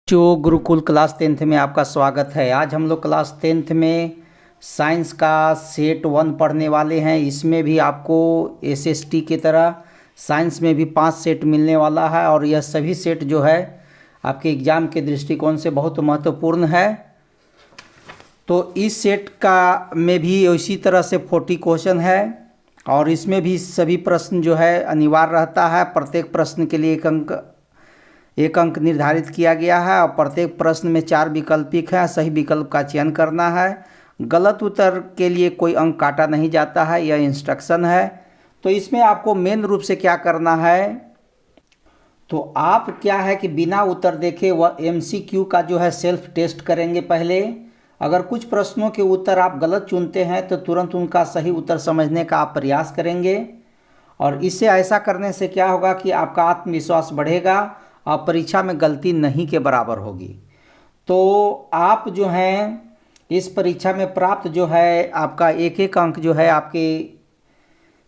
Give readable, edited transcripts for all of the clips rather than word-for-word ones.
जो Gurukul class 10th में आपका स्वागत है। आज हम लोग क्लास 10th में साइंस का सेट 1 पढ़ने वाले हैं। इसमें भी आपको एसएसटी की तरह साइंस में भी 5 सेट मिलने वाला है और यह सभी सेट जो है आपके एग्ज़ाम के दृष्टिकोण से बहुत महत्वपूर्ण है। तो इस सेट का में भी इसी तरह से 40 क्वेश्चन है और इसमें भी सभी प्रश्न जो है अनिवार्य रहता है। प्रत्येक प्रश्न के लिए एक अंक निर्धारित किया गया है और प्रत्येक प्रश्न में 4 विकल्पिक है। सही विकल्प का चयन करना है। गलत उत्तर के लिए कोई अंक काटा नहीं जाता है, यह इंस्ट्रक्शन है। तो इसमें आपको मेन रूप से क्या करना है, तो आप क्या है कि बिना उत्तर देखे वह एमसीक्यू का जो है सेल्फ टेस्ट करेंगे पहले। अगर कुछ प्रश्नों के उत्तर आप गलत चुनते हैं तो तुरंत उनका सही उत्तर समझने का आप प्रयास करेंगे और इससे ऐसा करने से क्या होगा कि आपका आत्मविश्वास बढ़ेगा और परीक्षा में गलती नहीं के बराबर होगी। तो आप जो हैं इस परीक्षा में प्राप्त जो है आपका एक एक अंक जो है आपकी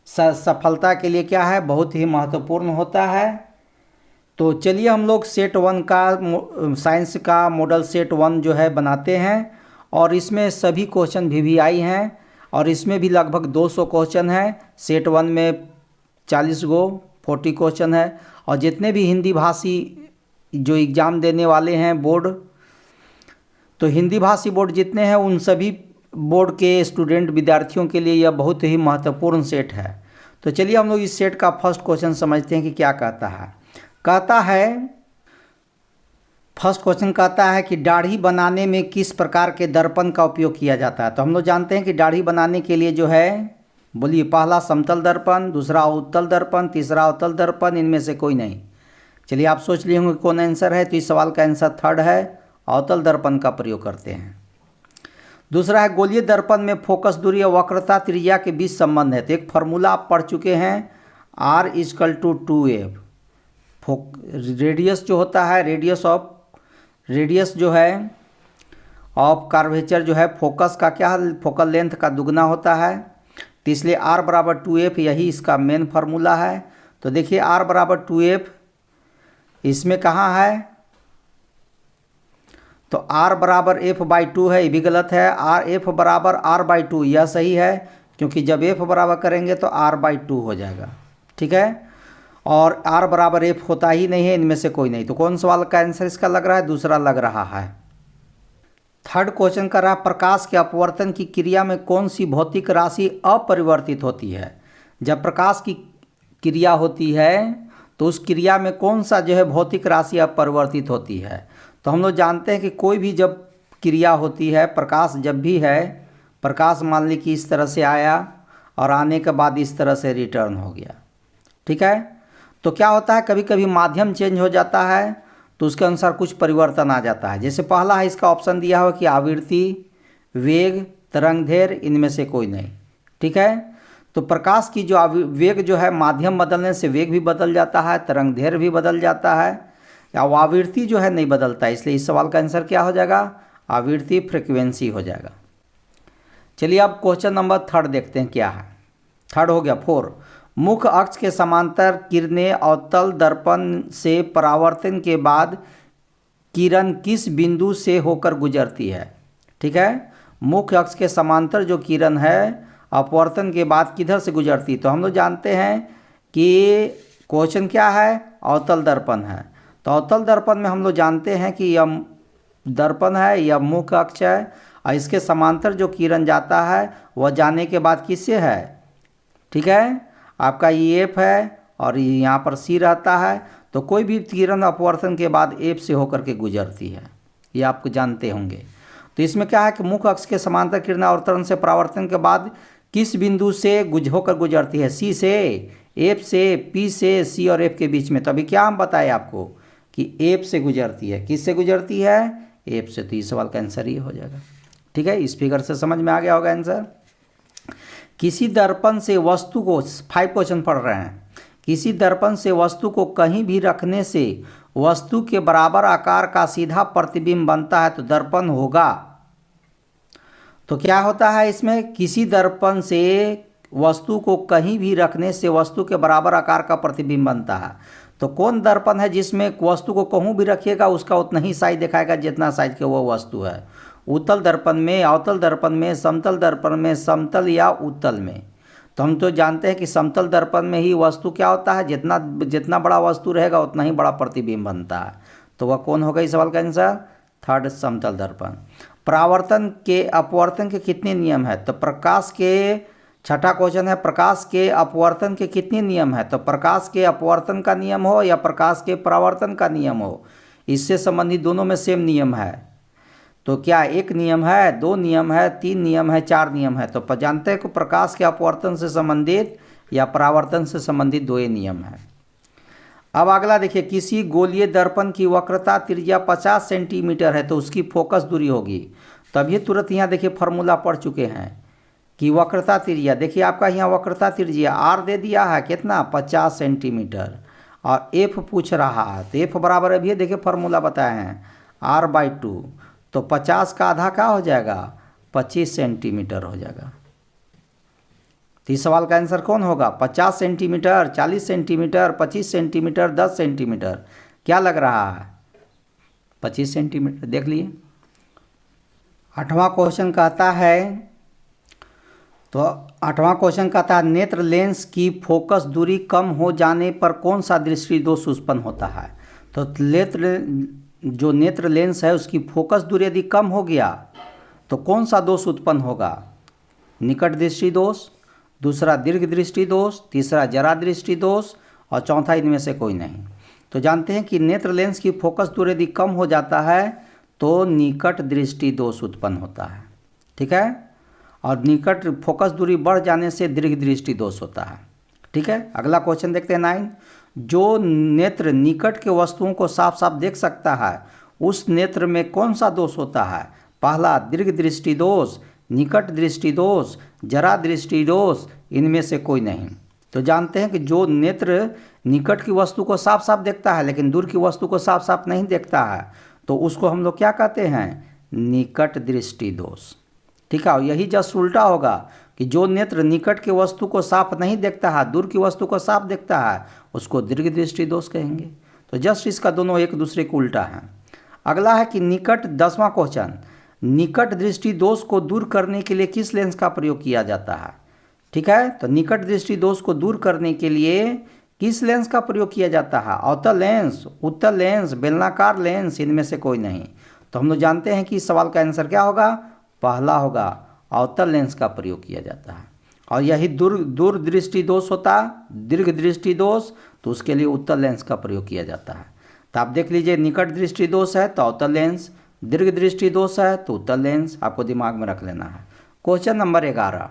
सफलता के लिए क्या है, बहुत ही महत्वपूर्ण होता है। तो चलिए हम लोग सेट 1 का साइंस का मॉडल सेट 1 जो है बनाते हैं और इसमें सभी क्वेश्चन वीवीआई हैं और इसमें भी लगभग 200 क्वेश्चन हैं। सेट 1 में 40 40 क्वेश्चन है और जितने भी हिंदी भाषी जो एग्ज़ाम देने वाले हैं बोर्ड, तो हिंदी भाषी बोर्ड जितने हैं उन सभी बोर्ड के स्टूडेंट विद्यार्थियों के लिए यह बहुत ही महत्वपूर्ण सेट है। तो चलिए हम लोग इस सेट का फर्स्ट क्वेश्चन समझते हैं कि क्या कहता है। फर्स्ट क्वेश्चन कहता है कि दाढ़ी बनाने में किस प्रकार के दर्पण का उपयोग किया जाता है। तो हम लोग जानते हैं कि दाढ़ी बनाने के लिए जो है, बोलिए, पहला समतल दर्पण, दूसरा उत्तल दर्पण, तीसरा अवतल दर्पण, इनमें से कोई नहीं। चलिए आप सोच लिए होंगे कौन आंसर है, तो इस सवाल का आंसर थर्ड है, अवतल दर्पण का प्रयोग करते हैं। दूसरा है गोलीय दर्पण में फोकस दूरी और वक्रता त्रिज्या के बीच संबंध है। तो एक फार्मूला आप पढ़ चुके हैं, R = 2F। रेडियस जो होता है, रेडियस जो है ऑफ कर्वेचर जो है फोकस का क्या, फोकल लेंथ का दुगना होता है। तो इसलिए R = 2F, यही इसका मेन फार्मूला है। तो देखिए R = 2F इसमें कहाँ है, तो R = F/2 है, ये भी गलत है। F = R/2 यह सही है, क्योंकि जब F बराबर करेंगे तो R/2 हो जाएगा, ठीक है। और R = F होता ही नहीं है, इनमें से कोई नहीं। तो कौन सवाल का आंसर इसका लग रहा है, दूसरा लग रहा है। थर्ड क्वेश्चन कर रहा है, प्रकाश के अपवर्तन की क्रिया में कौन सी भौतिक राशि अपरिवर्तित होती है। जब प्रकाश की क्रिया होती है तो उस क्रिया में कौन सा जो है भौतिक राशि अपरिवर्तित होती है। तो हम लोग जानते हैं कि कोई भी जब क्रिया होती है, प्रकाश जब भी है, प्रकाश मान ली कि इस तरह से आया और आने के बाद इस तरह से रिटर्न हो गया, ठीक है। तो क्या होता है, कभी कभी माध्यम चेंज हो जाता है तो उसके अनुसार कुछ परिवर्तन आ जाता है। जैसे पहला है, इसका ऑप्शन दिया हुआ कि आवृत्ति, वेग, तरंगदैर्घ्य, इनमें से कोई नहीं, ठीक है। तो प्रकाश की जो वेग जो है, माध्यम बदलने से वेग भी बदल जाता है, तरंगदैर्घ्य भी बदल जाता है, या आवृत्ति जो है नहीं बदलता है। इसलिए इस सवाल का आंसर क्या हो जाएगा, आवृत्ति, फ्रीक्वेंसी हो जाएगा। चलिए अब क्वेश्चन नंबर थर्ड देखते हैं क्या है। थर्ड हो गया 4। मुख्य अक्ष के समांतर किरणें अवतल दर्पण से परावर्तन के बाद किरण किस बिंदु से होकर गुजरती है, ठीक है। मुख्य अक्ष के समांतर जो किरण है अपवर्तन के बाद किधर से गुजरती, तो हम लोग जानते हैं कि क्वेश्चन क्या है, अवतल दर्पण है। तो अवतल दर्पण में हम लोग जानते हैं कि यह दर्पण है, यह मुख्य अक्ष है और इसके समांतर जो किरण जाता है वह जाने के बाद किससे है, ठीक है, आपका ये F है और यहाँ पर C रहता है। तो कोई भी किरण अपवर्तन के बाद F से होकर के गुजरती है, ये आप जानते होंगे। तो इसमें क्या है कि मुख्य अक्ष के समांतर किरण अवतरण से परावर्तन के बाद किस बिंदु से होकर गुजरती है, C से, F से, P से, C और F के बीच में। तो अभी क्या हम बताए आपको कि F से गुजरती है। किस से गुजरती है, F से। तो इस सवाल का आंसर ये हो जाएगा, ठीक है। इस फिगर से समझ में आ गया होगा आंसर। किसी दर्पण से वस्तु को, 5 क्वेश्चन पढ़ रहे हैं, किसी दर्पण से वस्तु को कहीं भी रखने से वस्तु के बराबर आकार का सीधा प्रतिबिंब बनता है तो दर्पण होगा। तो क्या होता है इसमें, किसी दर्पण से वस्तु को कहीं भी रखने से वस्तु के बराबर आकार का प्रतिबिंब बनता है। तो कौन दर्पण है जिसमें वस्तु को कहूँ भी रखिएगा उसका उतना ही साइज दिखाएगा जितना साइज की वो वस्तु है? उत्तल दर्पण में, अवतल दर्पण में, समतल दर्पण में, समतल या उत्तल में। तो हम तो जानते हैं कि समतल दर्पण में ही वस्तु क्या होता है, जितना जितना बड़ा वस्तु रहेगा उतना ही बड़ा प्रतिबिंब बनता है। तो वह कौन होगा इस सवाल का आंसर? थर्ड, समतल दर्पण। परावर्तन के अपवर्तन के कितने नियम है? तो प्रकाश के, छठा क्वेश्चन है, प्रकाश के अपवर्तन के कितने नियम है? तो प्रकाश के अपवर्तन का नियम हो या प्रकाश के परावर्तन का नियम हो, इससे संबंधित दोनों में सेम नियम है। तो क्या एक नियम है, दो नियम है, तीन नियम है, चार नियम है? तो जानते हैं कि प्रकाश के अपवर्तन से संबंधित या परावर्तन से संबंधित दो ही नियम है। अब अगला देखिए, किसी गोलीय दर्पण की वक्रता त्रिज्या 50 सेंटीमीटर है तो उसकी फोकस दूरी होगी। तभी तुरंत यहाँ देखिए फॉर्मूला पढ़ चुके हैं कि वक्रता त्रिज्या, देखिए आपका यहाँ वक्रता त्रिज्या आर दे दिया है कितना, 50 सेंटीमीटर, और एफ पूछ रहा है तो एफ बराबर अभी देखिए फॉर्मूला बताए हैं r/2। तो 50 का आधा क्या हो जाएगा, 25 सेंटीमीटर हो जाएगा। तो इस सवाल का आंसर कौन होगा? 50 सेंटीमीटर, 40 सेंटीमीटर, 25 सेंटीमीटर, 10 सेंटीमीटर? क्या लग रहा है? 25 सेंटीमीटर। देख लिए। 8वां क्वेश्चन कहता है, तो 8वां क्वेश्चन कहता है नेत्र लेंस की फोकस दूरी कम हो जाने पर कौन सा दृष्टि दोष उत्पन्न होता है? तो जो नेत्र लेंस है उसकी फोकस दूरी यदि कम हो गया तो कौन सा दोष उत्पन्न होगा? निकट दृष्टि दोष, दूसरा दीर्घ दृष्टि दोष, तीसरा जरा दृष्टि दोष, और चौथा इनमें से कोई नहीं। तो जानते हैं कि नेत्र लेंस की फोकस दूरी यदि कम हो जाता है तो निकट दृष्टि दोष उत्पन्न होता है, ठीक है, और निकट फोकस दूरी बढ़ जाने से दीर्घ दृष्टि दोष होता है, ठीक है। अगला क्वेश्चन देखते हैं 9। जो नेत्र निकट के वस्तुओं को साफ साफ देख सकता है उस नेत्र में कौन सा दोष होता है? पहला दीर्घ दृष्टि दोष, निकट दृष्टि दोष, जरा दृष्टि दोष, इनमें से कोई नहीं। तो जानते हैं कि जो नेत्र निकट की वस्तु को साफ साफ देखता है लेकिन दूर की वस्तु को साफ साफ नहीं देखता है तो उसको हम लोग क्या कहते हैं? निकट दृष्टि दोष, ठीक है। और यही जस्ट उल्टा होगा कि जो नेत्र निकट की वस्तु को साफ नहीं देखता है, दूर की वस्तु को साफ देखता है, उसको दीर्घ दृष्टि दोष कहेंगे। तो जस्ट इसका दोनों एक दूसरे को उल्टा है। अगला है कि निकट, 10वां क्वेश्चन, निकट दृष्टि दोष को दूर करने के लिए किस लेंस का प्रयोग किया जाता है? ठीक है, तो निकट दृष्टि दोष को दूर करने के लिए किस लेंस का प्रयोग किया जाता है? अवतल लेंस, उत्तल लेंस, बेलनाकार लेंस, इनमें से कोई नहीं। तो हम लोग जानते हैं कि इस सवाल का आंसर क्या होगा? पहला होगा, अवतल लेंस का प्रयोग किया जाता है। और यही दूर दृष्टि दोष होता, दीर्घ दृष्टि दोष, तो उसके लिए उत्तल लेंस का प्रयोग किया जाता है। तो आप देख लीजिए, निकट दृष्टि दोष है तो अवतल लेंस, दीर्घ दृष्टि दोष है तो उत्तल लेंस, आपको दिमाग में रख लेना है। Question number 11।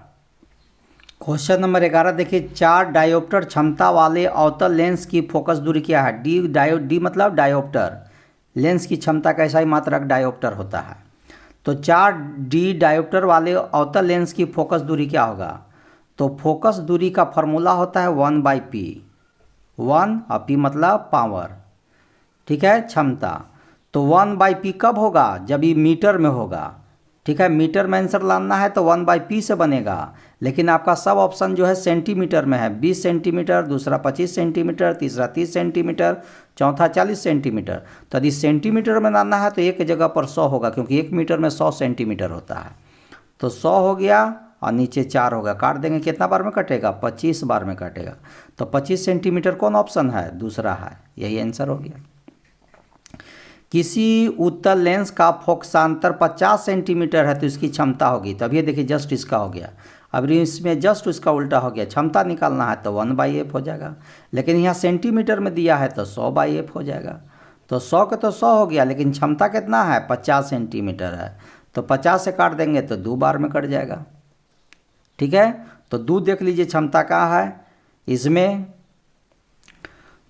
क्वेश्चन नंबर 11 देखिए, 4 डायोप्टर क्षमता वाले अवतल लेंस की फोकस दूरी क्या है? डी मतलब डायोप्टर, लेंस की क्षमता का ऐसा ही मात्रक डायोप्टर होता है। तो 4D डायोप्टर वाले अवतल लेंस की फोकस दूरी क्या होगा? तो फोकस दूरी का फॉर्मूला होता है 1/p, 1 और p मतलब पावर, ठीक है, क्षमता। तो 1/p कब होगा? जब ये मीटर में होगा, ठीक है। मीटर में आंसर लाना है तो 1/p से बनेगा, लेकिन आपका सब ऑप्शन जो है सेंटीमीटर में है। 20 सेंटीमीटर, दूसरा 25 सेंटीमीटर, तीसरा 30 सेंटीमीटर, चौथा 40 सेंटीमीटर। तो यदि सेंटीमीटर में लाना है तो एक जगह पर 100 होगा, क्योंकि 1 मीटर में 100 सेंटीमीटर होता है। तो 100 हो गया और नीचे 4 होगा, काट देंगे, कितना बार में कटेगा? 25 बार में कटेगा। तो 25 सेंटीमीटर कौन ऑप्शन है? दूसरा है, यही आंसर हो गया। किसी उत्तल लेंस का फोकसांतर 50 सेंटीमीटर है तो इसकी क्षमता होगी। तो अभी देखिए जस्ट इसका हो गया, अब इसमें जस्ट उसका उल्टा हो गया। क्षमता निकालना है तो 1/f हो जाएगा, लेकिन यहाँ सेंटीमीटर में दिया है तो 100/f हो जाएगा। तो 100 के तो 100 हो गया, लेकिन क्षमता कितना है? 50 सेंटीमीटर है। तो 50 से काट देंगे तो 2 बार में कट जाएगा, ठीक है। तो 2 देख लीजिए क्षमता कहाँ है इसमें,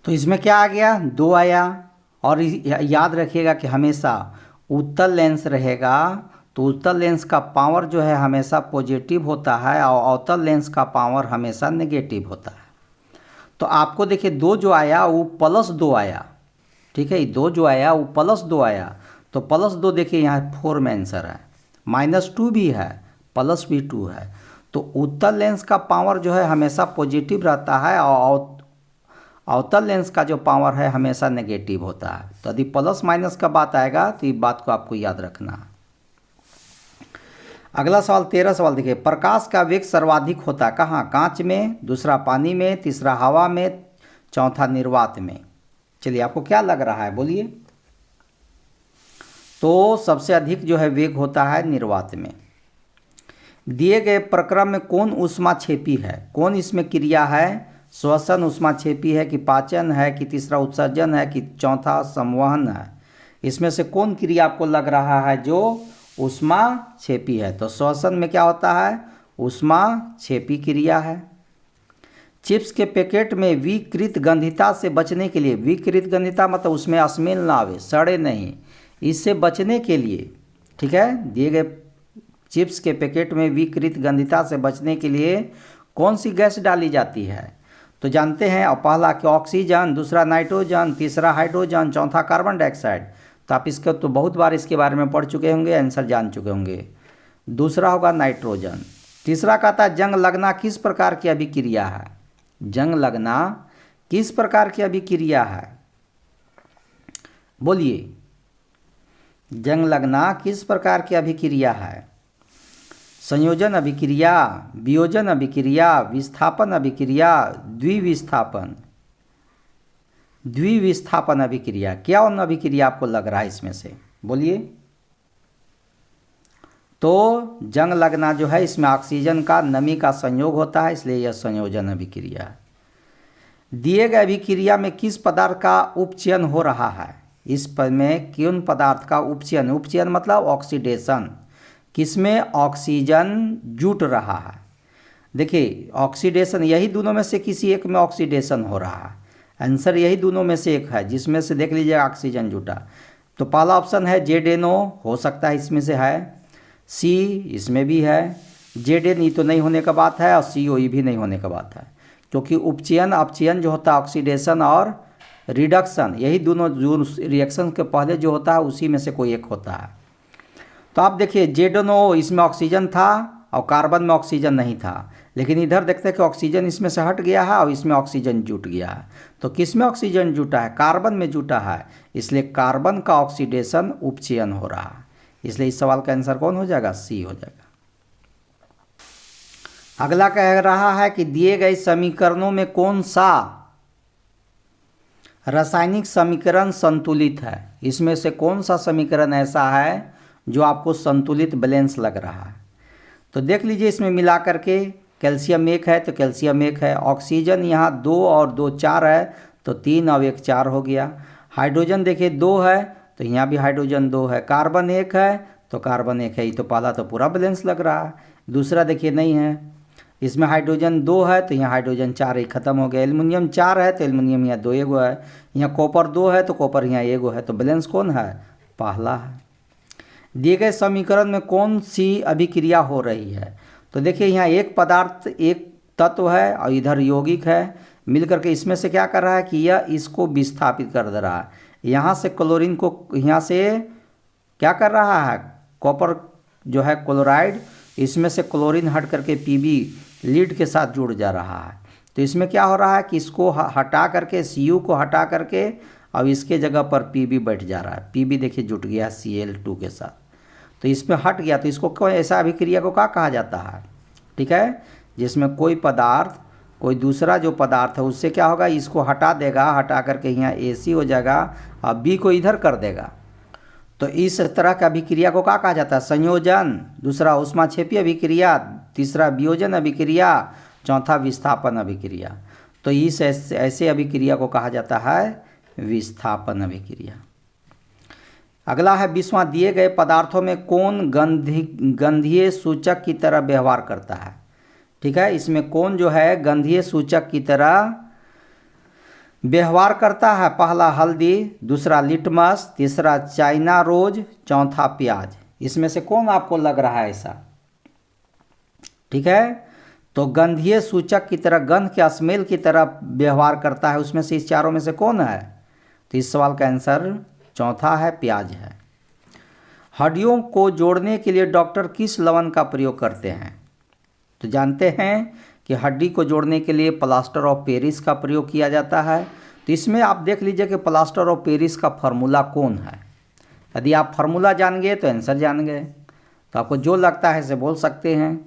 तो इसमें क्या आ गया? 2 आया। और याद रखिएगा कि हमेशा उत्तल लेंस रहेगा तो उत्तल लेंस का पावर जो है हमेशा पॉजिटिव होता है और अवतल लेंस का पावर हमेशा नेगेटिव होता है। तो आपको देखिए 2 जो आया वो +2 आया, ठीक है, 2 जो आया वो +2 आया। तो +2 देखिए यहाँ 4 में आंसर है, -2 भी है, प्लस भी 2 है। तो उत्तल लेंस का पावर जो है हमेशा पॉजिटिव रहता है और अवतल लेंस का जो पावर है हमेशा नेगेटिव होता है। तो यदि प्लस माइनस का बात आएगा तो ये बात को आपको याद रखना है। अगला सवाल 13 सवाल देखिए, प्रकाश का वेग सर्वाधिक होता है कहाँ? कांच में, दूसरा पानी में, तीसरा हवा में, चौथा निर्वात में। चलिए आपको क्या लग रहा है बोलिए। तो सबसे अधिक जो है वेग होता है निर्वात में। दिए गए प्रक्रम में कौन ऊष्माक्षेपी है? कौन इसमें क्रिया है? श्वसन ऊष्माक्षेपी है कि पाचन है कि तीसरा उत्सर्जन है कि चौथा संवहन है? इसमें से कौन क्रिया आपको लग रहा है जो ऊष्माक्षेपी है? तो श्वसन में क्या होता है? ऊष्माक्षेपी क्रिया है। चिप्स के पैकेट में विकृत गंधिता से बचने के लिए, विकृत गंधिता मतलब उसमें स्मेल ना आवे, सड़े नहीं, इससे बचने के लिए, ठीक है, दिए गए चिप्स के पैकेट में विकृत गंधिता से बचने के लिए कौन सी गैस डाली जाती है? तो जानते हैं, पहला कि ऑक्सीजन, दूसरा नाइट्रोजन, तीसरा हाइड्रोजन, चौथा कार्बन डाइऑक्साइड। तो आप इसको तो बहुत बार इसके बारे में पढ़ चुके होंगे, आंसर जान चुके होंगे। दूसरा होगा नाइट्रोजन। तीसरा कहता है जंग लगना किस प्रकार की अभिक्रिया है? जंग लगना किस प्रकार की अभिक्रिया है? बोलिए, जंग लगना किस प्रकार की अभिक्रिया है? संयोजन अभिक्रिया, वियोजन अभिक्रिया, विस्थापन अभिक्रिया, द्विविस्थापन, द्विविस्थापन अभिक्रिया। क्या उन अभिक्रिया आपको लग रहा है इसमें से? बोलिए। तो जंग लगना जो है इसमें ऑक्सीजन का नमी का संयोग होता है, इसलिए यह संयोजन अभिक्रिया है। दिए गए अभिक्रिया में किस पदार्थ का उपचयन हो रहा है? इस पर में किन पदार्थ का उपचयन? उपचयन मतलब ऑक्सीडेशन। किसमें? ऑक्सीजन जुट रहा है। देखिए ऑक्सीडेशन, यही दोनों में से किसी एक में ऑक्सीडेशन हो रहा है। आंसर यही दोनों में से एक है जिसमें से देख लीजिए ऑक्सीजन जुटा। तो पहला ऑप्शन है ZNO, हो सकता है इसमें से है। सी इसमें भी है। ZNE तो नहीं होने का बात है और COE भी नहीं होने का बात है, क्योंकि उपचयन अपचयन जो होता है, ऑक्सीडेशन और रिडक्शन, यही दोनों जो रिएक्शन के पहले जो होता है उसी में से कोई एक होता है। तो आप देखिए ZNO, इसमें ऑक्सीजन था और कार्बन में ऑक्सीजन नहीं था, लेकिन इधर देखते हैं कि ऑक्सीजन इसमें से हट गया है और इसमें ऑक्सीजन जुट गया है। तो किस में ऑक्सीजन जुटा है? कार्बन में जुटा है, इसलिए कार्बन का ऑक्सीडेशन उपचयन हो रहा है। इसलिए इस सवाल का आंसर कौन हो जाएगा? सी हो जाएगा। अगला कह रहा है कि दिए गए समीकरणों में कौन सा रासायनिक समीकरण संतुलित है? इसमें से कौन सा समीकरण ऐसा है जो आपको संतुलित बैलेंस लग रहा है? तो देख लीजिए, इसमें मिला करके कैल्शियम 1 है तो कैल्शियम 1 है, ऑक्सीजन यहाँ 2 और 2 4 है तो 3 और 1 4 हो गया। हाइड्रोजन देखिए 2 है तो यहाँ भी हाइड्रोजन 2 है, कार्बन 1 है तो कार्बन 1 है। ये तो पहला तो पूरा बैलेंस लग रहा है। दूसरा देखिए नहीं है, इसमें हाइड्रोजन 2 है तो यहाँ हाइड्रोजन 4 ही खत्म हो गया। एल्युमिनियम 4 है तो एल्युमिनियम यहाँ 2 एगो है, यहाँ कॉपर 2 है तो कॉपर यहाँ एगो है। तो बैलेंस कौन है? पहला है। दिए गए समीकरण में कौन सी अभिक्रिया हो रही है? तो देखिए यहाँ एक पदार्थ एक तत्व है और इधर यौगिक है, मिलकर के इसमें से क्या कर रहा है कि यह इसको विस्थापित कर दे रहा है। यहाँ से क्लोरीन को यहाँ से क्या कर रहा है? कॉपर जो है क्लोराइड, इसमें से क्लोरीन हट करके Pb लीड के साथ जुड़ जा रहा है। तो इसमें क्या हो रहा है कि इसको हटा करके Cu को हटा करके अब इसके जगह पर Pb बैठ जा रहा है। Pb देखिए जुट गया Cl2 के साथ, तो इसमें हट गया। तो इसको कोई ऐसा अभिक्रिया को क्या कहा जाता है? ठीक है, जिसमें कोई पदार्थ कोई दूसरा जो पदार्थ है उससे क्या होगा, इसको हटा देगा, हटा करके यहाँ AC हो जाएगा और B को इधर कर देगा। तो इस तरह का अभिक्रिया को क्या कहा जाता है? संयोजन, दूसरा ऊष्माक्षेपी अभिक्रिया, तीसरा वियोजन अभिक्रिया, चौथा विस्थापन अभिक्रिया। तो इस ऐसे अभिक्रिया को कहा जाता है विस्थापन अभिक्रिया। अगला है 20वां, दिए गए पदार्थों में कौन गंधीय सूचक की तरह व्यवहार करता है? ठीक है, इसमें कौन जो है गंधीय सूचक की तरह व्यवहार करता है? पहला हल्दी, दूसरा लिटमस, तीसरा चाइना रोज, चौथा प्याज। इसमें से कौन आपको लग रहा है ऐसा? ठीक है, तो गंधीय सूचक की तरह, गंध के स्मेल की तरह व्यवहार करता है, उसमें से इस चारों में से कौन है? तो इस सवाल का आंसर चौथा है, प्याज है। हड्डियों को जोड़ने के लिए डॉक्टर किस लवण का प्रयोग करते हैं? तो जानते हैं कि हड्डी को जोड़ने के लिए प्लास्टर ऑफ पेरिस का प्रयोग किया जाता है। तो इसमें आप देख लीजिए कि प्लास्टर ऑफ पेरिस का फार्मूला कौन है। यदि आप फार्मूला जान गए तो आंसर जान गए, तो आपको जो लगता है इसे बोल सकते हैं।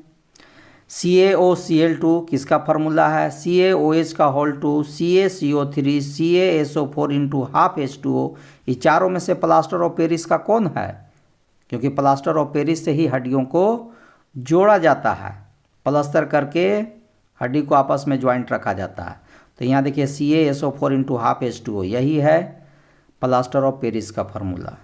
CaOCl2 किसका फार्मूला है? CaOH का whole 2, CaCO3, CaSO4 into half H2O। ये चारों में से प्लास्टर ऑफ पेरिस का कौन है? क्योंकि प्लास्टर ऑफ पेरिस से ही हड्डियों को जोड़ा जाता है, प्लास्टर करके हड्डी को आपस में ज्वाइंट रखा जाता है। तो यहाँ देखिए CaSO4 इंटू हाफ H2O, यही है प्लास्टर ऑफ पेरिस का फार्मूला।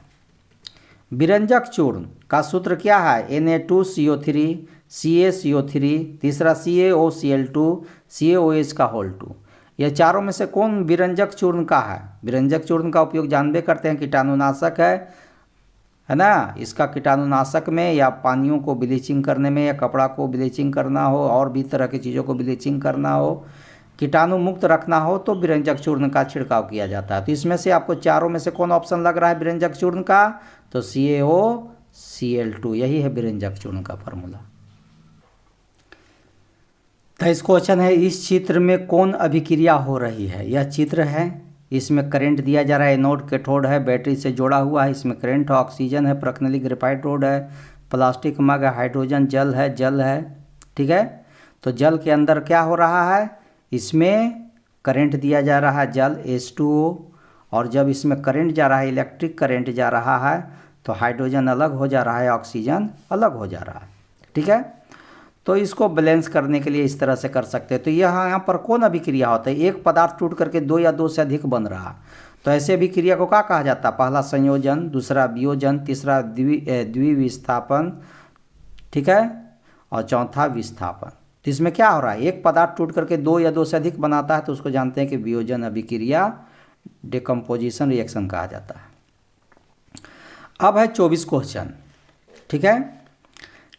विरंजक चूर्ण का सूत्र क्या है? Na2CO3, CaCO3, तीसरा CaOCl2, CaOH का होल 2। यह चारों में से कौन विरंजक चूर्ण का है? विरंजक चूर्ण का उपयोग जानबे करते हैं, कीटाणुनाशक है ना। इसका कीटाणुनाशक में या पानियों को ब्लीचिंग करने में, या कपड़ा को ब्लीचिंग करना हो, और भी तरह की चीज़ों को ब्लीचिंग करना हो, कीटाणु मुक्त रखना हो, तो विरंजक चूर्ण का छिड़काव किया जाता है। तो इसमें से आपको चारों में से कौन ऑप्शन लग रहा है विरंजक चूर्ण का? तो CaOCl2, यही है विरंजक चूर्ण का फार्मूला। तो इस क्वेश्चन है, इस चित्र में कौन अभिक्रिया हो रही है? यह चित्र है, इसमें करंट दिया जा रहा है, एनोड कैथोड है, बैटरी से जोड़ा हुआ है, इसमें करंट है, ऑक्सीजन है, प्रक्रिया ग्रेफाइट रोड है, प्लास्टिक मग है, हाइड्रोजन जल है, ठीक है। तो जल के अंदर क्या हो रहा है? इसमें करंट दिया जा रहा है, जल H2O, और जब इसमें करंट जा रहा है, इलेक्ट्रिक करंट जा रहा है, तो हाइड्रोजन अलग हो जा रहा है, ऑक्सीजन अलग हो जा रहा है, ठीक है। तो इसको बैलेंस करने के लिए इस तरह से कर सकते हैं। तो यहाँ पर कौन अभिक्रिया होता है? एक पदार्थ टूट करके दो या दो से अधिक बन रहा, तो ऐसे अभिक्रिया को क्या कहा जाता है? पहला संयोजन, दूसरा वियोजन, तीसरा द्विविस्थापन, ठीक है, और चौथा विस्थापन। तो इसमें क्या हो रहा है? एक पदार्थ टूट करके दो या दो से अधिक बनाता है, तो उसको जानते हैं कि वियोजन अभिक्रिया, डिकम्पोजिशन रिएक्शन कहा जाता है। अब है 24 क्वेश्चन, ठीक है,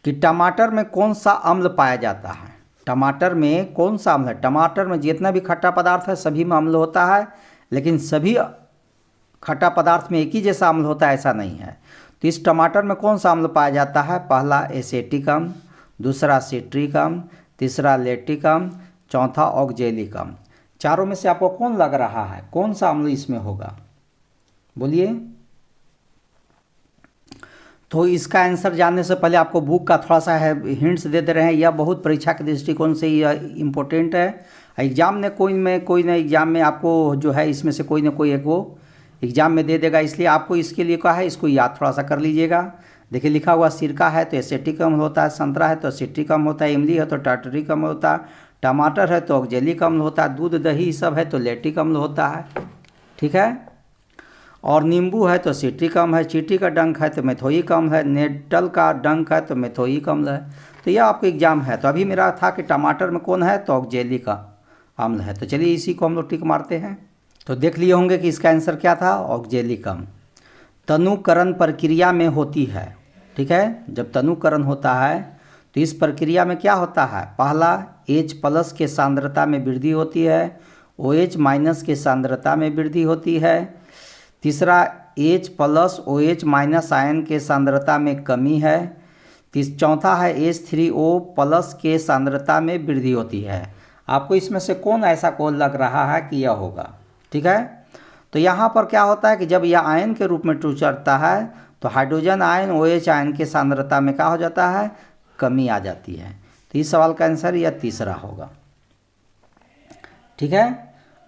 कि टमाटर में कौन सा अम्ल पाया जाता है? टमाटर में कौन सा अम्ल है? टमाटर में जितना भी खट्टा पदार्थ है सभी में अम्ल होता है, लेकिन सभी खट्टा पदार्थ में एक ही जैसा अम्ल होता है ऐसा नहीं है। तो इस टमाटर में कौन सा अम्ल पाया जाता है? पहला एसेटिक अम्ल, दूसरा सिट्रिक अम्ल, तीसरा लैक्टिक अम्ल, चौथा ऑक्जेलिक अम्ल। चारों में से आपको कौन लग रहा है? कौन सा अम्ल इसमें होगा? बोलिए। तो इसका आंसर जानने से पहले आपको बुक का थोड़ा सा है हिंट्स दे दे रहे हैं। यह बहुत परीक्षा के दृष्टिकोण से यह इम्पोर्टेंट है। एग्जाम में कोई ना एग्जाम में आपको जो है इसमें से कोई ना कोई एक वो एग्जाम में दे देगा, इसलिए आपको इसके लिए कहा है, इसको याद थोड़ा सा कर लीजिएगा। देखिए लिखा हुआ सिरका है तो एसेटिक अम्ल होता है, संतरा है तो सिट्रिक अम्ल होता है, इमली है तो टार्टरिक अम्ल होता है, टमाटर है तो ऑक्जेलिक अम्ल होता है, दूध दही सब है तो लैक्टिक अम्ल होता है, ठीक है। और नींबू है तो सिट्रिक अम्ल है, चींटी का डंक है तो मेथोइक अम्ल है, नेटल का डंक है तो मेथोइक अम्ल है। तो यह आपका एग्जाम है। तो अभी मेरा था कि टमाटर में कौन है, तो ऑक्जेलिक अम्ल है। तो चलिए इसी को हम लोग टिक मारते हैं। तो देख लिए होंगे कि इसका आंसर क्या था, ऑक्जेलिक अम्ल। तनुकरण प्रक्रिया में होती है, ठीक है। जब तनुकरण होता है तो इस प्रक्रिया में क्या होता है? पहला H+ के सांद्रता में वृद्धि होती है, OH- के सांद्रता में वृद्धि होती है, तीसरा H+ OH- आयन के सांद्रता में कमी है, चौथा है H3O+ के सांद्रता में वृद्धि होती है। आपको इसमें से कौन ऐसा कौन लग रहा है कि यह होगा, ठीक है। तो यहाँ पर क्या होता है कि जब यह आयन के रूप में उचरता है तो हाइड्रोजन आयन OH आयन के सांद्रता में क्या हो जाता है, कमी आ जाती है। तो इस सवाल का आंसर यह तीसरा होगा, ठीक है।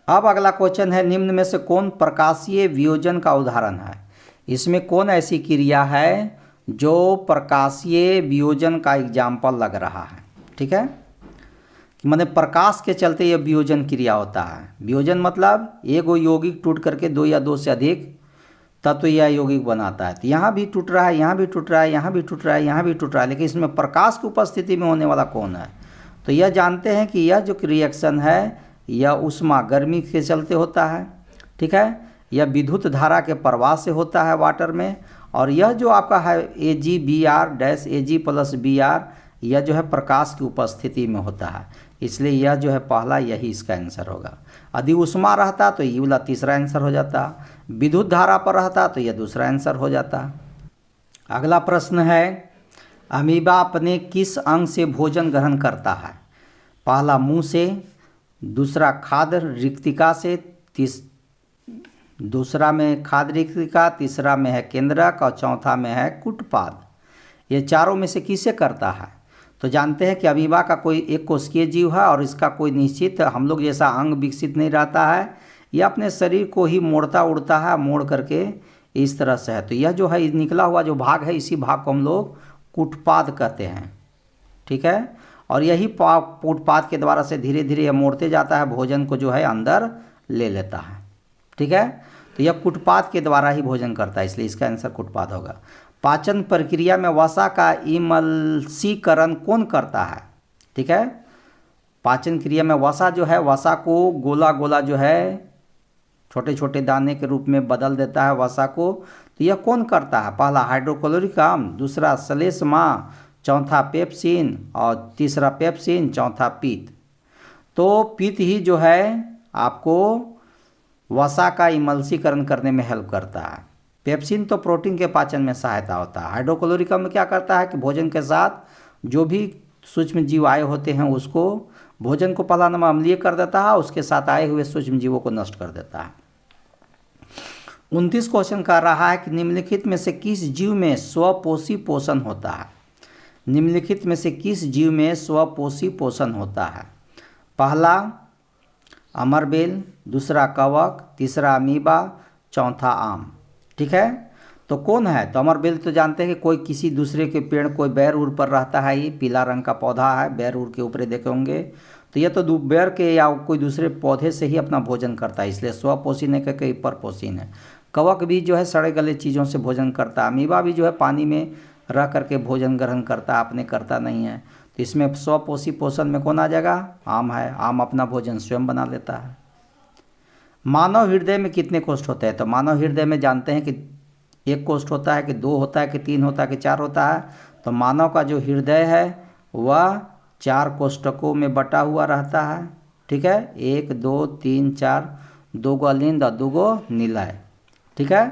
अब अगला क्वेश्चन है, निम्न में से कौन प्रकाशीय वियोजन का उदाहरण है? इसमें कौन ऐसी क्रिया है जो प्रकाशीय वियोजन का एग्जाम्पल लग रहा है, ठीक है। माने प्रकाश के चलते यह वियोजन क्रिया होता है। वियोजन मतलब एक यौगिक टूट करके दो या दो से अधिक तत्व यह यौगिक बनाता है। तो यहाँ भी टूट रहा है, यहाँ भी टूट रहा है, यहाँ भी टूट रहा है, यहाँ भी टूट रहा है, लेकिन इसमें प्रकाश की उपस्थिति में होने वाला कौन है? तो यह जानते हैं कि यह जो रिएक्शन है यह ऊष्मा गर्मी के चलते होता है, ठीक है। यह विद्युत धारा के प्रवाह से होता है वाटर में, और यह जो आपका है Ag+Br यह जो है प्रकाश की उपस्थिति में होता है, इसलिए यह जो है पहला यही इसका आंसर होगा। यदि ऊष्मा रहता तो ये वाला तीसरा आंसर हो जाता, विद्युत धारा पर रहता तो यह दूसरा आंसर हो जाता। अगला प्रश्न है, अमीबा अपने किस अंग से भोजन ग्रहण करता है? पहला मुंह से, दूसरा खाद्य रिक्तिका से, दूसरा में खाद्य रिक्तिका, तीसरा में है केंद्रक और चौथा में है कुटपाद। ये चारों में से किसे करता है? तो जानते हैं कि अमीबा का कोई एक कोशिकीय जीव है और इसका कोई निश्चित हम लोग जैसा अंग विकसित नहीं रहता है। यह अपने शरीर को ही मोड़ता उड़ता है, मोड़ करके इस तरह से है। तो यह जो है निकला हुआ जो भाग है, इसी भाग को हम लोग कुटपाद कहते हैं। ठीक है, और यही कुटपाद के द्वारा से धीरे धीरे यह मोड़ते जाता है, भोजन को जो है अंदर ले लेता है। ठीक है, तो यह कुटपाद के द्वारा ही भोजन करता है, इसलिए इसका आंसर कुटपाद होगा। पाचन प्रक्रिया में वसा का इमल्सीकरण कौन करता है? ठीक है, पाचन क्रिया में वसा जो है, वसा को गोला गोला जो है छोटे छोटे दाने के रूप में बदल देता है वसा को। तो यह कौन करता है? पहला हाइड्रोक्लोरिक अम्ल, दूसरा श्लेष्मा, चौथा पेप्सिन और तीसरा पेप्सिन, चौथा पीत। तो पीत ही जो है आपको वसा का इमल्सीकरण करने में हेल्प करता है। पेप्सिन तो प्रोटीन के पाचन में सहायता होता है। हाइड्रोक्लोरिक अम्ल क्या करता है कि भोजन के साथ जो भी सूक्ष्म जीव आए होते हैं उसको, भोजन को पहला नंबर अम्लीय कर देता है, उसके साथ आए हुए सूक्ष्म जीवों को नष्ट कर देता है। 29 क्वेश्चन कर रहा है कि निम्नलिखित में से किस जीव में स्वपोषी पोषण होता है? निम्नलिखित में से किस जीव में स्वपोषी पोषण होता है? पहला अमरबेल, दूसरा कवक, तीसरा अमीबा, चौथा आम। ठीक है, तो कौन है? तो अमरबेल तो जानते हैं कि कोई किसी दूसरे के पेड़, कोई बेर उड़ पर रहता है। ये पीला रंग का पौधा है, बेर उड़ के ऊपर देखे होंगे। तो यह तो बेर के या कोई दूसरे पौधे से ही अपना भोजन करता है, इसलिए स्वपोषी ने कई परपोषी है। कवक भी जो है सड़े गले चीज़ों से भोजन करता है। अमीबा भी जो है पानी में रह करके भोजन ग्रहण करता है, अपने करता नहीं है। तो इसमें स्वपोषी पोषण में कौन आ जाएगा? आम है। आम अपना भोजन स्वयं बना लेता है। मानव हृदय में कितने कोष्ठ होते हैं? तो मानव हृदय में जानते हैं कि एक कोष्ठ होता है, कि दो होता है, कि तीन होता है, कि चार होता है। तो मानव का जो हृदय है वह 4 कोष्ठकों में बटा हुआ रहता है। ठीक है, 1 2 3 4, 2 गो अलिंद और 2 गो निलय। ठीक है,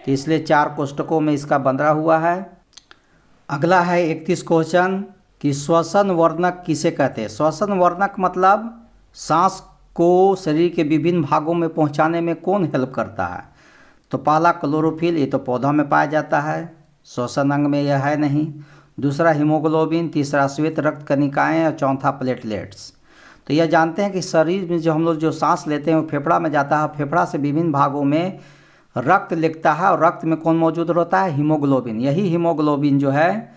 तो इसलिए 4 कोष्ठकों में इसका बंधा हुआ है। अगला है 31 क्वेश्चन कि श्वसन वर्णक किसे कहते हैं? श्वसन वर्णक मतलब सांस को शरीर के विभिन्न भागों में पहुंचाने में कौन हेल्प करता है? तो पहला क्लोरोफिल, ये तो पौधा में पाया जाता है, श्वसन अंग में यह है नहीं। दूसरा हीमोग्लोबिन, तीसरा श्वेत रक्त कणिकाएँ और चौथा प्लेटलेट्स। तो यह जानते हैं कि शरीर में जो हम लोग जो सांस लेते हैं वो फेफड़ा में जाता है, फेफड़ा से विभिन्न भागों में रक्त लिखता है और रक्त में कौन मौजूद होता है? हीमोग्लोबिन। यही हीमोग्लोबिन जो है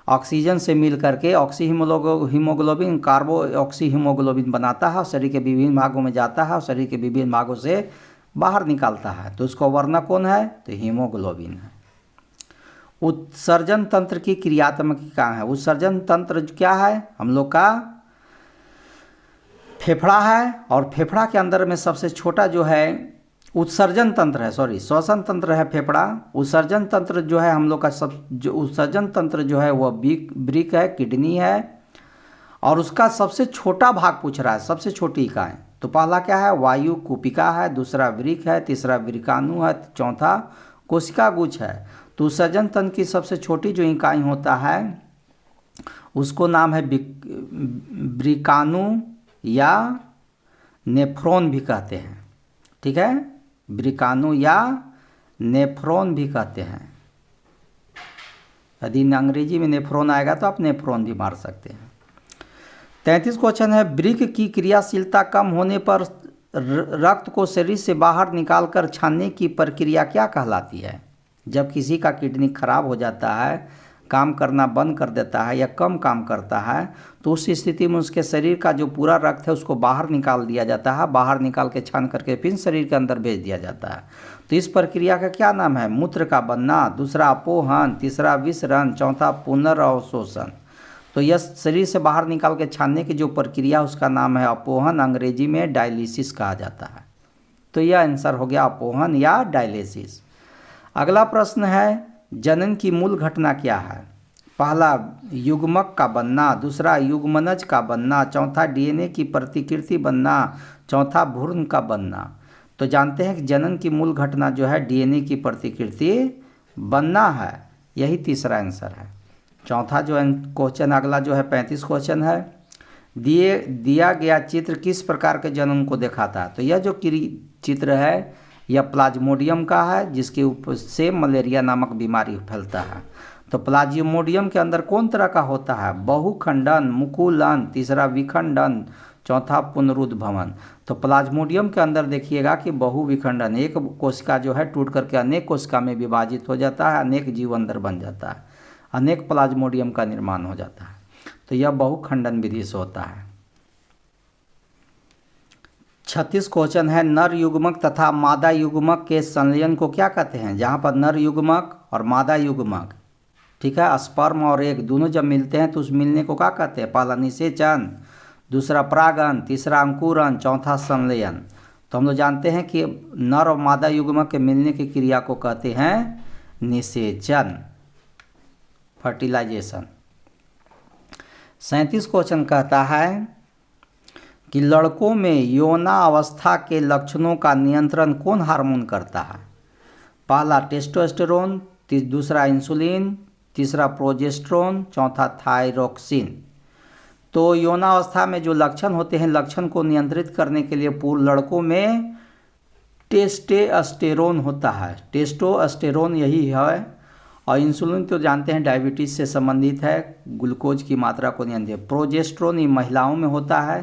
ऑक्सीजन से मिल करके ऑक्सी हीमोग्लोबिन कार्बो ऑक्सी हीमोग्लोबिन बनाता है और शरीर के विभिन्न भागों में जाता है और शरीर के विभिन्न भागों से बाहर निकालता है। तो उसको वर्णक कौन है? तो हीमोग्लोबिन है। उत्सर्जन तंत्र की क्रियात्मकता है। उत्सर्जन तंत्र क्या है? हम लोग का फेफड़ा है और फेफड़ा के अंदर में सबसे छोटा जो है उत्सर्जन तंत्र है, श्वसन तंत्र है फेफड़ा। उत्सर्जन तंत्र जो है हम लोग का उत्सर्जन तंत्र जो है वह वृक्क है, किडनी है। और उसका सबसे छोटा भाग पूछ रहा है, सबसे छोटी इकाई। तो पहला क्या है? वायु कूपिका है, दूसरा वृक्क है, तीसरा वृकाणु है, चौथा कोशिका गुच्छ है। तो उत्सर्जन तंत्र की सबसे छोटी जो इकाई होता है उसको नाम है वृकाणु या नेफ्रॉन भी कहते हैं। ठीक है, वृकाणु या नेफ्रॉन भी कहते हैं। यदि अंग्रेजी में नेफ्रॉन आएगा तो आप नेफ्रॉन भी मार सकते हैं। 33 क्वेश्चन है वृक्क की क्रियाशीलता कम होने पर रक्त को शरीर से बाहर निकालकर छानने की प्रक्रिया क्या कहलाती है? जब किसी का किडनी खराब हो जाता है, काम करना बंद कर देता है या कम काम करता है, तो उस स्थिति में उसके शरीर का जो पूरा रक्त है उसको बाहर निकाल दिया जाता है। बाहर निकाल के छान करके फिर शरीर के अंदर भेज दिया जाता है। तो इस प्रक्रिया का क्या नाम है? मूत्र का बनना, दूसरा अपोहन, तीसरा विसरण, चौथा पुनर्अवशोषण। तो यह शरीर से बाहर निकाल के छानने की जो प्रक्रिया उसका नाम है अपोहन, अंग्रेजी में डायलिसिस कहा जाता है। तो यह आंसर हो गया अपोहन या डायलिसिस। अगला प्रश्न है जनन की मूल घटना क्या है? पहला युग्मक का बनना, दूसरा युग्मनज का बनना, चौथा डीएनए की प्रतिकृति बनना, चौथा भ्रूण का बनना। तो जानते हैं कि जनन की मूल घटना जो है डीएनए की प्रतिकृति बनना है, यही तीसरा आंसर है। चौथा जो क्वेश्चन अगला जो है 35 क्वेश्चन है दिया गया चित्र किस प्रकार के जनन को दिखाता है? तो यह जो चित्र है यह प्लाज्मोडियम का है, जिसके ऊपर से मलेरिया नामक बीमारी फैलता है। तो प्लाज्मोडियम के अंदर कौन तरह का होता है? बहुखंडन, मुकुलन, तीसरा विखंडन, चौथा पुनरुद्भवन। तो प्लाज्मोडियम के अंदर देखिएगा कि बहुविखंडन, एक कोशिका जो है टूट करके अनेक कोशिका में विभाजित हो जाता है, अनेक जीव अंदर बन जाता है, अनेक प्लाज्मोडियम का निर्माण हो जाता है। तो यह बहुखंडन विधि से होता है। 36 क्वेश्चन है, नर युग्मक तथा मादा युग्मक के संलयन को क्या कहते हैं? जहाँ पर नर युग्मक और मादा युग्मक, ठीक है, स्पर्म और एग दोनों जब मिलते हैं तो उस मिलने को क्या कहते हैं? पहला निषेचन, दूसरा परागन, तीसरा अंकुरन, चौथा संलयन। तो हम लोग जानते हैं कि नर और मादा युग्मक के मिलने की क्रिया को कहते हैं निषेचन, फर्टिलाइजेशन। 37 क्वेश्चन कहता है कि लड़कों में यौना अवस्था के लक्षणों का नियंत्रण कौन हार्मोन करता है? पहला टेस्टोस्टेरोन, दूसरा इंसुलिन, तीसरा प्रोजेस्टेरोन, चौथा थायरोक्सिन। तो यौनावस्था में जो लक्षण होते हैं, लक्षण को नियंत्रित करने के लिए पूर्ण लड़कों में टेस्टोस्टेरोन होता है। टेस्टोस्टेरोन यही है। और इंसुलिन तो जानते हैं डायबिटीज़ से संबंधित है, ग्लूकोज की मात्रा को नियंत्रित। प्रोजेस्टेरोन ये महिलाओं में होता है।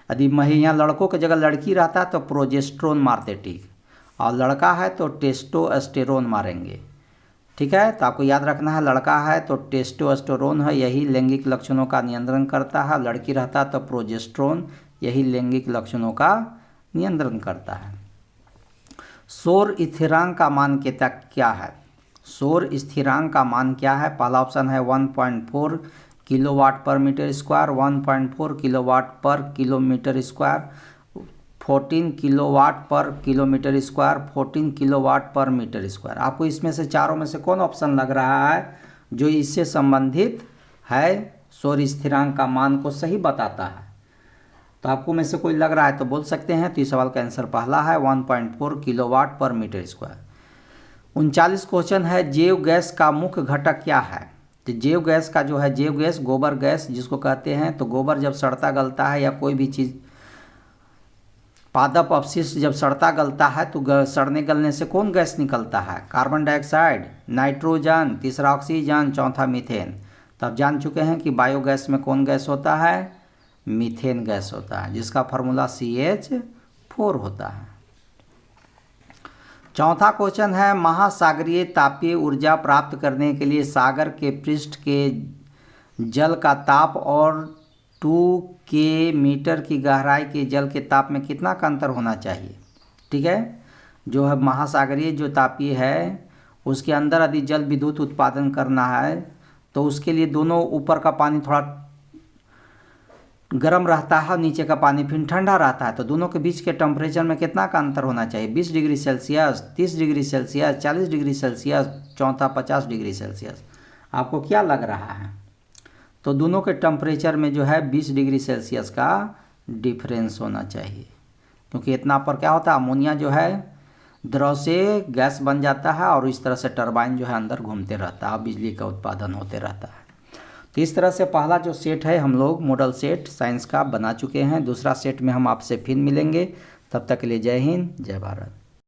यदि यहाँ लड़कों की जगह लड़की रहता है तो प्रोजेस्टेरोन मारते, ठीक, और लड़का है तो टेस्टोस्टेरोन मारेंगे, ठीक है। तो आपको याद रखना है, लड़का है तो टेस्टोस्टेरोन है, यही लैंगिक लक्षणों का नियंत्रण करता है। लड़की रहता है तो प्रोजेस्टेरोन, यही लैंगिक लक्षणों का नियंत्रण करता है। सौर स्थिरांक का मान क्या है? सौर स्थिरांक का मान क्या है? पहला ऑप्शन है 1.4 किलोवाट पर मीटर स्क्वायर, 1.4 किलोवाट पर किलोमीटर स्क्वायर, 14 किलोवाट पर किलोमीटर स्क्वायर, 14 किलोवाट पर मीटर स्क्वायर। आपको इसमें से चारों में से कौन ऑप्शन लग रहा है जो इससे संबंधित है, सौर स्थिरांक का मान को सही बताता है? तो आपको में से कोई लग रहा है तो बोल सकते हैं। तो इस सवाल का आंसर पहला है 1.4 किलोवाट पर मीटर स्क्वायर। 39 क्वेश्चन है, जैव गैस का मुख्य घटक क्या है? तो जैव गैस का जो है, जैव गैस गोबर गैस जिसको कहते हैं। तो गोबर जब सड़ता गलता है या कोई भी चीज़ पादप अपशिष्ट जब सड़ता गलता है तो सड़ने गलने से कौन गैस निकलता है? कार्बन डाइऑक्साइड, नाइट्रोजन, तीसरा ऑक्सीजन, चौथा मीथेन। तो आप जान चुके हैं कि बायोगैस में कौन गैस होता है? मीथेन गैस होता है, जिसका फार्मूला CH4 होता है। चौथा क्वेश्चन है, महासागरीय तापीय ऊर्जा प्राप्त करने के लिए सागर के पृष्ठ के जल का ताप और 2 के मीटर की गहराई के जल के ताप में कितना का अंतर होना चाहिए? ठीक है, जो है महासागरीय जो तापीय है उसके अंदर यदि जल विद्युत उत्पादन करना है तो उसके लिए दोनों ऊपर का पानी थोड़ा गर्म रहता है, नीचे का पानी फिर ठंडा रहता है। तो दोनों के बीच के टेम्परेचर में कितना का अंतर होना चाहिए? 20 degree Celsius, 30 degree Celsius, 40 degree Celsius, चौथा 50 डिग्री सेल्सियस। आपको क्या लग रहा है? तो दोनों के टेम्परेचर में जो है 20 डिग्री सेल्सियस का डिफरेंस होना चाहिए, क्योंकि इतना पर क्या होता है, अमोनिया जो है द्रव से गैस बन जाता है और इस तरह से टरबाइन जो है अंदर घूमते रहता है, बिजली का उत्पादन होते रहता है। तो इस तरह से पहला जो सेट है हम लोग मॉडल सेट साइंस का बना चुके हैं। दूसरा सेट में हम आपसे फिर मिलेंगे। तब तक के लिए जय हिंद, जय भारत।